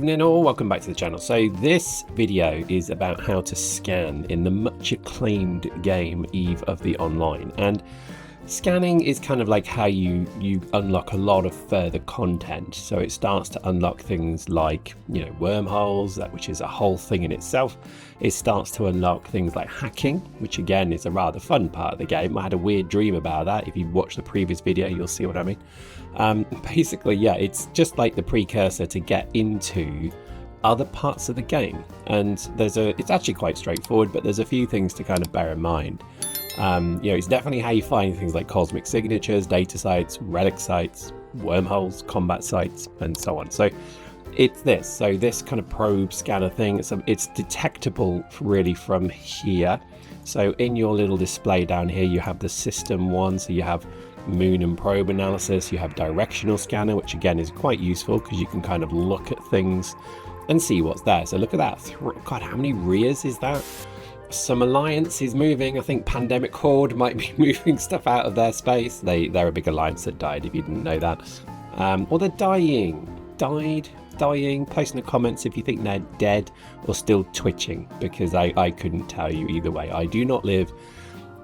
evening all, welcome back to the channel. So this video is about how to scan in the much acclaimed game Eve of the Online, and scanning is kind of like how you unlock a lot of further content. So it starts to unlock things like, you know, wormholes, which is a whole thing in itself. It starts to unlock things like hacking, which again is a rather fun part of the game. I had a weird dream about that. If you watch the previous video, you'll see what I mean. Basically, yeah, it's just like the precursor to get into other parts of the game. And it's actually quite straightforward, but there's a few things to kind of bear in mind. You know, it's definitely how you find things like cosmic signatures, data sites, relic sites, wormholes, combat sites, and so on. So it's this. So this kind of probe scanner thing, it's detectable really from here. So in your little display down here, you have the system one. So you have moon and probe analysis. You have directional scanner, which again is quite useful because you can kind of look at things and see what's there. So look at that. God, how many rears is that? Some alliance is moving. I think Pandemic Horde might be moving stuff out of their space. They're a big alliance that died, if you didn't know that. Or they're dying. Dying. Post in the comments if you think they're dead or still twitching, because I couldn't tell you either way. I do not live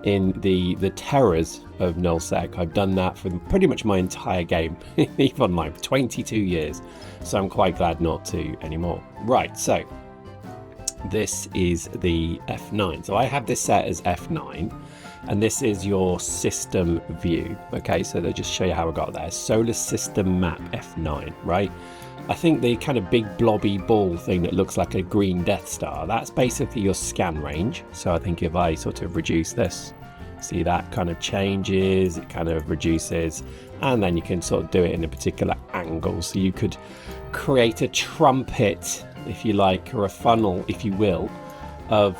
in the terrors of nullsec. I've done that for pretty much my entire game, EVE Online, 22 years. So I'm quite glad not to anymore. Right, so this is the F9. So I have this set as F9, and this is your system view. Okay, so they'll just show you how I got there. Solar system map F9, right? I think the kind of big blobby ball thing that looks like a green Death Star, that's basically your scan range. So I think if I sort of reduce this, see that kind of changes, it kind of reduces, and then you can sort of do it in a particular angle. So you could create a trumpet, if you like, or a funnel, if you will, of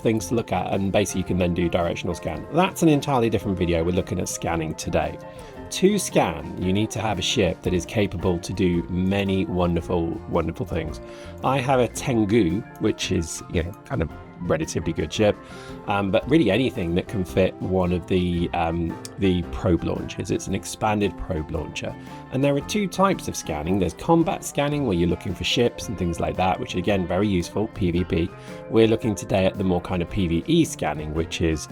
things to look at, and basically you can then do directional scan. That's an entirely different video. We're looking at scanning today. To scan, you need to have a ship that is capable to do many wonderful things. I have a Tengu, which is, you know, kind of relatively good ship, but really anything that can fit one of the probe launchers. It's an expanded probe launcher, and there are two types of scanning. There's combat scanning, where you're looking for ships and things like that, which again very useful, PvP. We're looking today at the more kind of PvE scanning, which is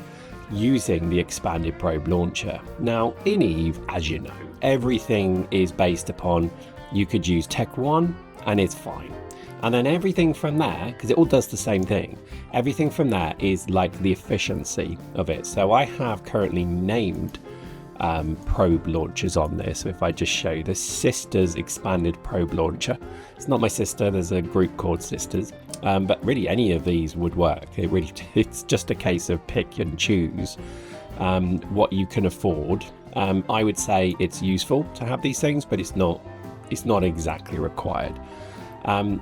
using the expanded probe launcher. Now in Eve, as you know, everything is based upon, you could use Tech 1 and it's fine. And then everything from there, because it all does the same thing, everything from there is like the efficiency of it. So I have currently named probe launchers on this. So if I just show you the Sisters expanded probe launcher, it's not my sister, there's a group called Sisters, but really any of these would work. It's just a case of pick and choose what you can afford. I would say it's useful to have these things, but it's not exactly required.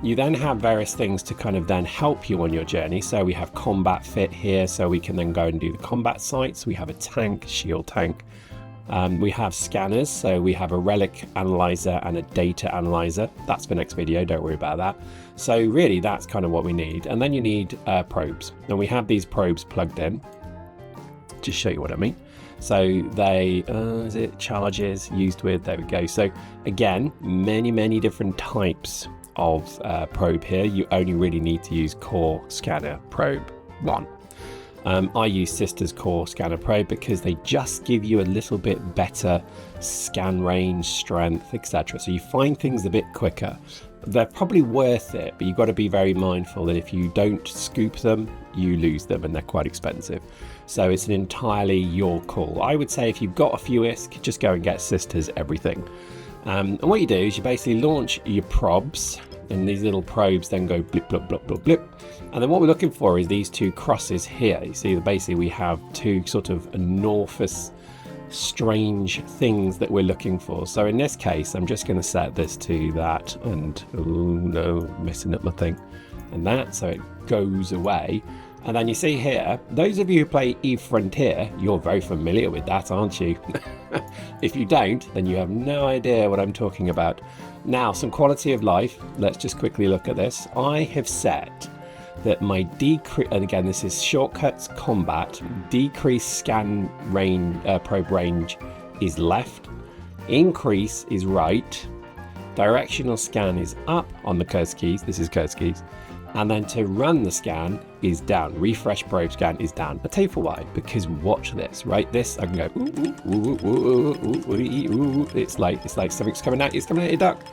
You then have various things to kind of then help you on your journey. So we have combat fit here, so we can then go and do the combat sites. We have a tank, shield tank. We have scanners, so we have a relic analyzer and a data analyzer. That's for next video, don't worry about that. So really that's kind of what we need. And then you need probes. And we have these probes plugged in. Just show you what I mean. So they, is it charges used with, there we go. So again, many different types of probe here. You only really need to use core scanner probe 1. I use Sisters core scanner probe because they just give you a little bit better scan range, strength, etc. So you find things a bit quicker. They're probably worth it, but you've got to be very mindful that if you don't scoop them, you lose them, and they're quite expensive. So it's an entirely your call. I would say if you've got a few ISK, just go and get Sisters everything. And what you do is you basically launch your probes, and these little probes then go blip, blip, blip, blip, blip. And then what we're looking for is these two crosses here. You see, basically we have two sort of amorphous, strange things that we're looking for. So in this case, I'm just going to set this to that, and oh no, messing up my thing, and that, so it goes away. And then you see here, those of you who play Eve Frontier, you're very familiar with that, aren't you? If you don't, then you have no idea what I'm talking about. Now, some quality of life. Let's just quickly look at this. I have set that my decrease, and again, this is shortcuts combat, decrease scan range, probe range is left, increase is right, Directional scan is up on the cursor keys. This is cursor keys. And then to run the scan is down. Refresh probe scan is down. I'll tell you for why, because watch this, right? This, I can go, ooh, ooh, ooh, ooh, ooh, ooh. It's like something's coming out. It's coming out your duck.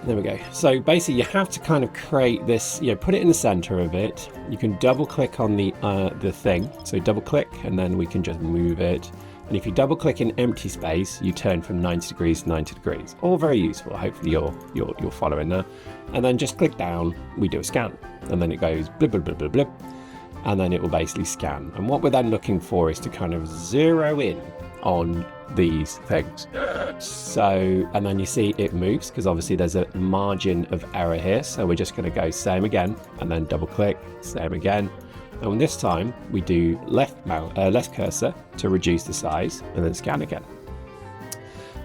There we go. So basically you have to kind of create this, put it in the center of it. You can double click on the thing. So double click and then we can just move it. And if you double click in empty space, you turn from 90 degrees to 90 degrees. All very useful. Hopefully you're following that. And then just click down, we do a scan. And then it goes blip, blip, blip, blip, blip. And then it will basically scan. And what we're then looking for is to kind of zero in on these things. So, and then you see it moves because obviously there's a margin of error here. So we're just going to go same again and then double click, same again. And this time we do left cursor to reduce the size and then scan again.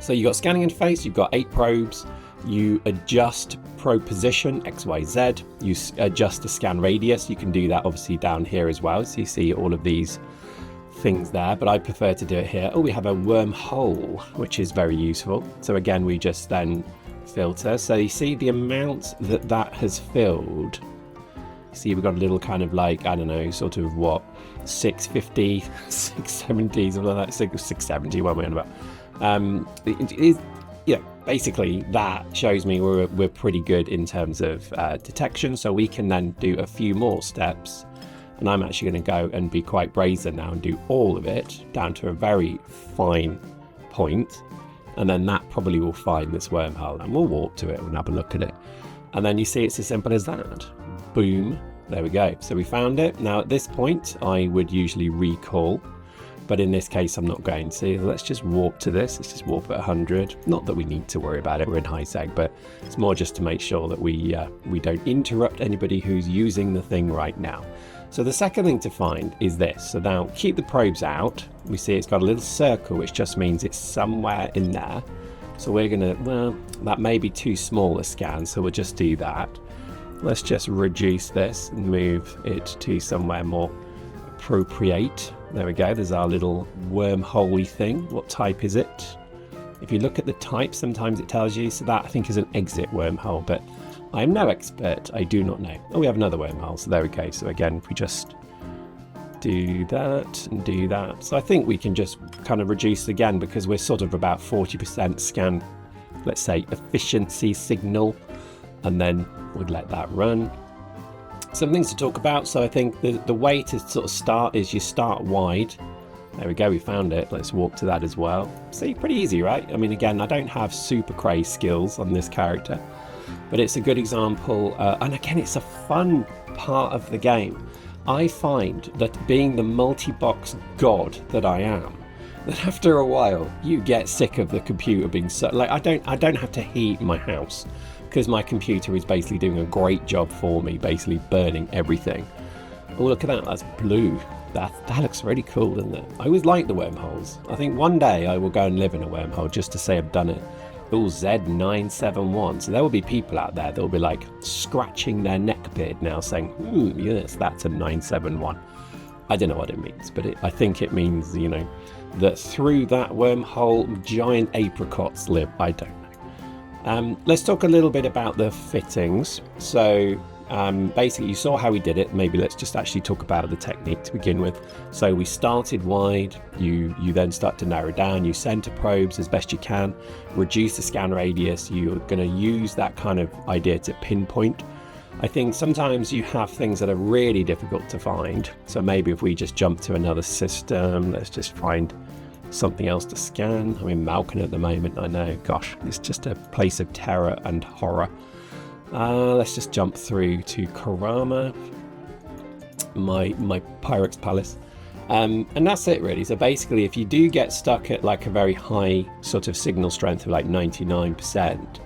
So you've got scanning interface, you've got 8 probes, you adjust probe position, X, Y, Z, you adjust the scan radius. You can do that obviously down here as well. So you see all of these things there, but I prefer to do it here. Oh, we have a wormhole, which is very useful. So again, we just then filter. So you see the amount that has filled. See, we've got a little kind of like, I don't know, sort of what, 650, 670, something like that, 670, what am I on about? It is, basically that shows me we're pretty good in terms of detection. So we can then do a few more steps. And I'm actually going to go and be quite brazen now and do all of it down to a very fine point. And then that probably will find this wormhole and we'll walk to it and have a look at it. And then you see it's as simple as that. Boom. There we go. So we found it. Now at this point, I would usually recall, but in this case, I'm not going to. Let's just warp to this. Let's just warp at 100. Not that we need to worry about it. We're in high seg, but it's more just to make sure that we don't interrupt anybody who's using the thing right now. So the second thing to find is this. So now keep the probes out. We see it's got a little circle, which just means it's somewhere in there. So we're gonna, well, that may be too small a scan, so we'll just do that. Let's just reduce this and move it to somewhere more appropriate. There we go, there's our little wormhole-y thing. What type is it? If you look at the type, sometimes it tells you. So that I think is an exit wormhole, but I'm no expert, I do not know. Oh, we have another wormhole, so there we go. So again, if we just do that and do that. So I think we can just kind of reduce again because we're sort of about 40% scan, let's say, efficiency signal, and then we'd let that run. Some things to talk about. So I think the way to sort of start is you start wide. There we go, we found it. Let's walk to that as well. See, pretty easy, right? I mean, again, I don't have super crazy skills on this character, but it's a good example. And again, it's a fun part of the game. I find that being the multi-box god that I am, that after a while you get sick of the computer being so, like, I don't have to heat my house because my computer is basically doing a great job for me, basically burning everything. Oh, look at that, that's blue. That looks really cool, doesn't it? I always like the wormholes. I think one day I will go and live in a wormhole just to say I've done it. Oh, Z971. So there will be people out there that will be like scratching their neck beard now saying, yes, that's a 971. I don't know what it means, but I think it means, you know, that through that wormhole, giant apricots live. I don't know. Let's talk a little bit about the fittings. So basically, you saw how we did it. Maybe let's just actually talk about the technique to begin with. So we started wide. You then start to narrow down. You center probes as best you can. Reduce the scan radius. You're going to use that kind of idea to pinpoint. I think sometimes you have things that are really difficult to find. So maybe if we just jump to another system, let's just find something else to scan. I'm in Malkin at the moment. I know, gosh, it's just a place of terror and horror. Let's just jump through to Karama, my Pyrex Palace, and that's it really. So basically, if you do get stuck at like a very high sort of signal strength of like 99%,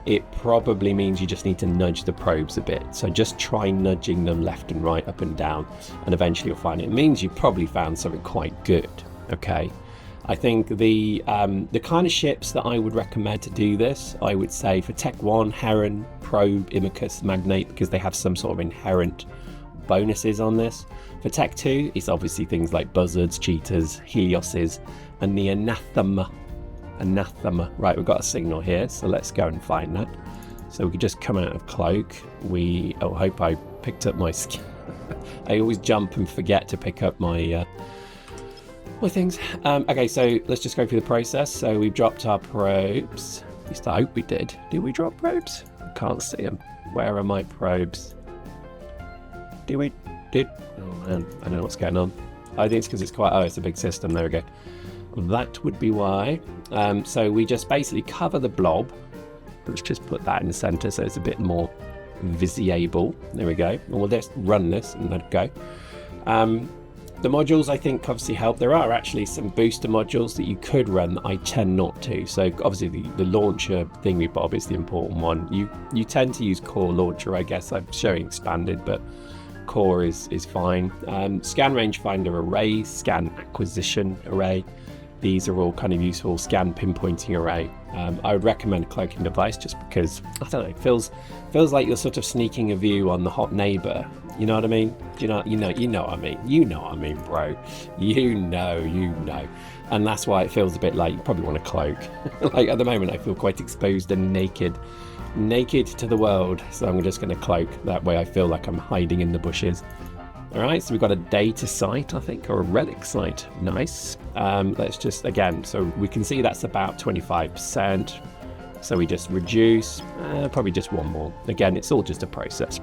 it probably means you just need to nudge the probes a bit. So just try nudging them left and right, up and down, and eventually you'll find it. It means you probably found something quite good. Okay. I think the kind of ships that I would recommend to do this, I would say for Tech 1, Heron, Probe, Imicus, Magnate, because they have some sort of inherent bonuses on this. For Tech 2, it's obviously things like Buzzards, Cheetahs, Helioses, and the Anathema anathema. Right, we've got a signal here, so let's go and find that. So we could just come out of cloak. I hope I picked up my skin. I always jump and forget to pick up my things. Okay, so let's just go through the process. So we've dropped our probes. At least I hope we did. Did we drop probes? I can't see them. Where are my probes? Oh man, I don't know what's going on. I think it's because it's quite, it's a big system. There we go. That would be why. So we just basically cover the blob. Let's just put that in the center so it's a bit more visible. There we go. And we'll just run this and let it go. The modules, I think, obviously help. There are actually some booster modules that you could run that I tend not to. So obviously the launcher thingy-bob is the important one. You tend to use core launcher, I guess. I'm showing expanded, but core is fine. Scan rangefinder array, scan acquisition array. These are all kind of useful. Scan pinpointing array. I would recommend a cloaking device just because, I don't know, it feels like you're sort of sneaking a view on the hot neighbor. You know what I mean? You know what I mean? You know what I mean, bro. You know. And that's why it feels a bit like you probably want a cloak. Like at the moment, I feel quite exposed and naked to the world. So I'm just going to cloak. That way I feel like I'm hiding in the bushes. All right, so we've got a data site, I think, or a relic site. Nice. Let's just, again, so we can see that's about 25%. So we just reduce, probably just one more. Again, it's all just a process.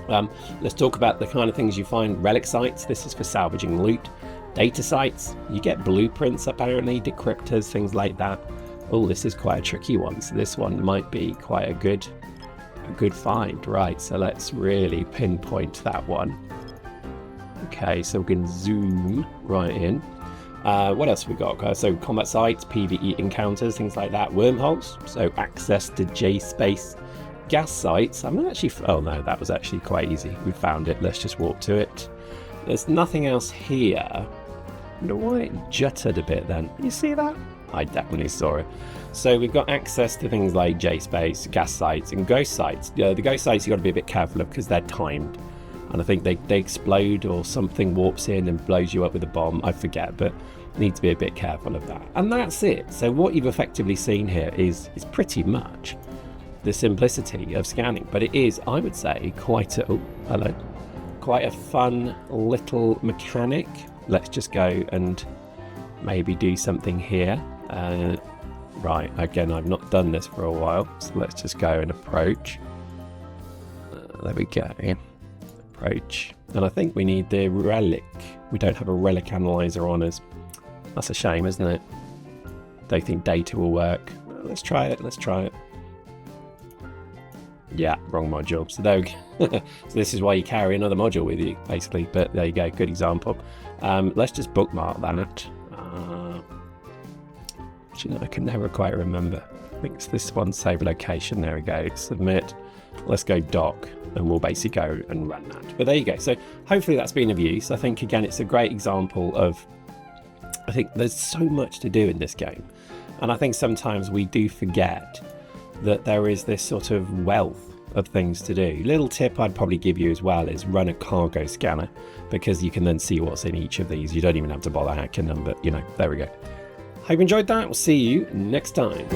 Let's talk about the kind of things you find. Relic sites, this is for salvaging loot. Data sites, you get blueprints apparently, decryptors, things like that. Oh, this is quite a tricky one. So this one might be quite a good find. Right, so let's really pinpoint that one. Okay, so we can zoom right in. What else have we got? So combat sites, PvE encounters, things like that. Wormholes, so access to J-space. Gas sites, I'm not actually, oh no, that was actually quite easy. We found it, let's just walk to it. There's nothing else here. I wonder why it jutted a bit then. You see that? I definitely saw it. So we've got access to things like J-space, gas sites, and ghost sites. The ghost sites you've got to be a bit careful of because they're timed. And I think they explode or something warps in and blows you up with a bomb. I forget, but you need to be a bit careful of that. And that's it. So what you've effectively seen here is pretty much the simplicity of scanning. But it is, I would say, quite a fun little mechanic. Let's just go and maybe do something here. Right, again, I've not done this for a while, so let's just go and approach. There we go. Approach. And I think we need the relic. We don't have a relic analyzer on us. That's a shame, isn't it? Don't think data will work. Let's try it. Yeah, wrong module. So there we go. So this is why you carry another module with you, basically. But there you go, good example. Let's just bookmark that. Actually, no, I can never quite remember. I think it's this one, save location. There we go, submit. Let's go doc, and we'll basically go and run that. But there you go. So hopefully that's been of use. I think, again, it's a great example of, I think there's so much to do in this game. And I think sometimes we do forget that there is this sort of wealth of things to do. Little tip I'd probably give you as well is run a cargo scanner, because you can then see what's in each of these. You don't even have to bother hacking them, but there we go. Hope you enjoyed that. We'll see you next time.